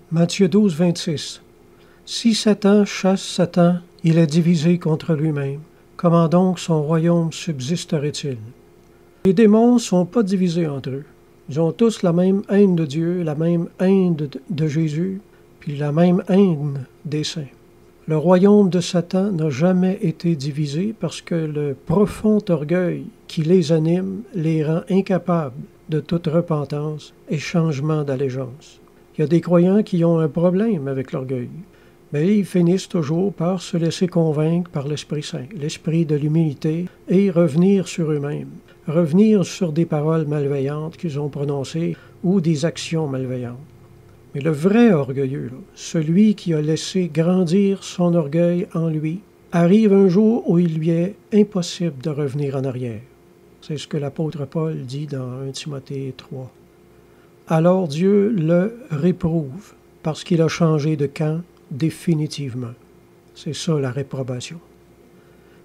Matthieu 12, 26. Si Satan chasse Satan, il est divisé contre lui-même. Comment donc son royaume subsisterait-il? Les démons ne sont pas divisés entre eux. Ils ont tous la même haine de Dieu, la même haine de Jésus, puis la même haine des saints. Le royaume de Satan n'a jamais été divisé parce que le profond orgueil qui les anime les rend incapables de toute repentance et changement d'allégeance. Il y a des croyants qui ont un problème avec l'orgueil, mais ils finissent toujours par se laisser convaincre par l'Esprit Saint, l'esprit de l'humilité, et revenir sur eux-mêmes, revenir sur des paroles malveillantes qu'ils ont prononcées ou des actions malveillantes. Mais le vrai orgueilleux, celui qui a laissé grandir son orgueil en lui, arrive un jour où il lui est impossible de revenir en arrière. C'est ce que l'apôtre Paul dit dans 1 Timothée 3. Alors Dieu le réprouve parce qu'il a changé de camp définitivement. C'est ça la réprobation.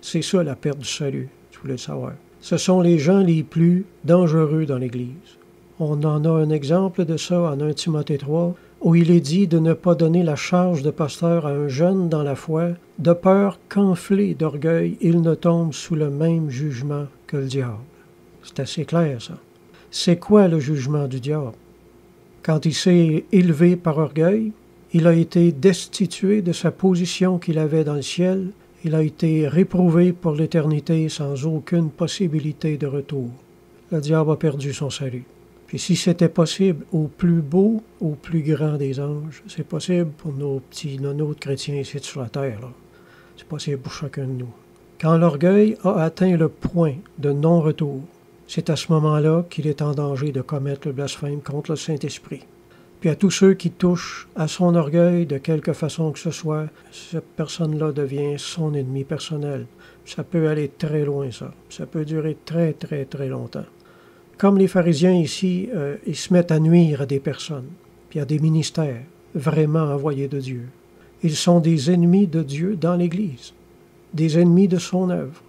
C'est ça la perte du salut, si vous voulez le savoir. Ce sont les gens les plus dangereux dans l'Église. On en a un exemple de ça en 1 Timothée 3, où il est dit de ne pas donner la charge de pasteur à un jeune dans la foi, de peur qu'enflé d'orgueil, il ne tombe sous le même jugement que le diable. C'est assez clair, ça. C'est quoi le jugement du diable? Quand il s'est élevé par orgueil, il a été destitué de sa position qu'il avait dans le ciel, il a été réprouvé pour l'éternité sans aucune possibilité de retour. Le diable a perdu son salut. Puis si c'était possible au plus beau, au plus grand des anges, c'est possible pour nos petits nonos de chrétiens ici sur la terre, là. C'est possible pour chacun de nous. Quand l'orgueil a atteint le point de non-retour, c'est à ce moment-là qu'il est en danger de commettre le blasphème contre le Saint-Esprit. Puis à tous ceux qui touchent à son orgueil de quelque façon que ce soit, cette personne-là devient son ennemi personnel. Ça peut aller très loin, ça. Ça peut durer très, très, très longtemps. Comme les pharisiens ici, ils se mettent à nuire à des personnes, puis à des ministères vraiment envoyés de Dieu. Ils sont des ennemis de Dieu dans l'Église, des ennemis de son œuvre.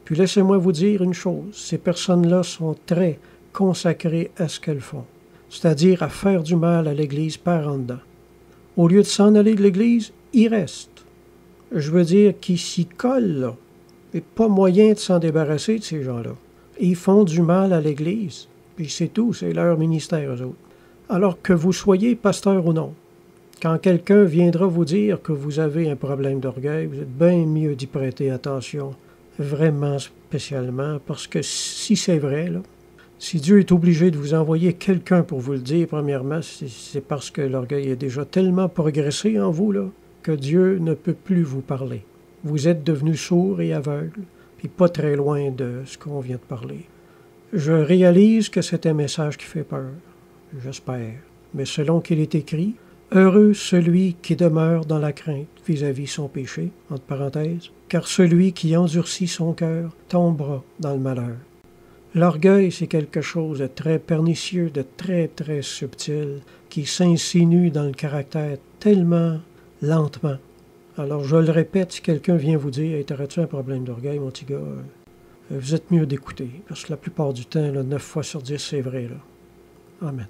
Puis laissez-moi vous dire une chose, ces personnes-là sont très consacrées à ce qu'elles font, c'est-à-dire à faire du mal à l'Église par en dedans. Au lieu de s'en aller de l'Église, ils restent. Je veux dire qu'ils s'y collent, là. Il n'y a pas moyen de s'en débarrasser de ces gens-là. Ils font du mal à l'Église, puis c'est tout, c'est leur ministère, eux autres. Alors que vous soyez pasteur ou non, quand quelqu'un viendra vous dire que vous avez un problème d'orgueil, vous êtes bien mieux d'y prêter attention, vraiment spécialement, parce que si c'est vrai, là, si Dieu est obligé de vous envoyer quelqu'un pour vous le dire, premièrement, c'est parce que l'orgueil est déjà tellement progressé en vous, là, que Dieu ne peut plus vous parler. Vous êtes devenu sourd et aveugle, puis pas très loin de ce qu'on vient de parler. Je réalise que c'est un message qui fait peur, j'espère, mais selon qu'il est écrit, « Heureux celui qui demeure dans la crainte vis-à-vis son péché », entre parenthèses, car celui qui endurcit son cœur tombera dans le malheur. L'orgueil, c'est quelque chose de très pernicieux, de très, très subtil, qui s'insinue dans le caractère tellement lentement. Alors, je le répète, si quelqu'un vient vous dire « Hey, t'aurais-tu un problème d'orgueil, mon petit gars? » Vous êtes mieux d'écouter, parce que la plupart du temps, là, 9 fois sur 10, c'est vrai, là. Amen.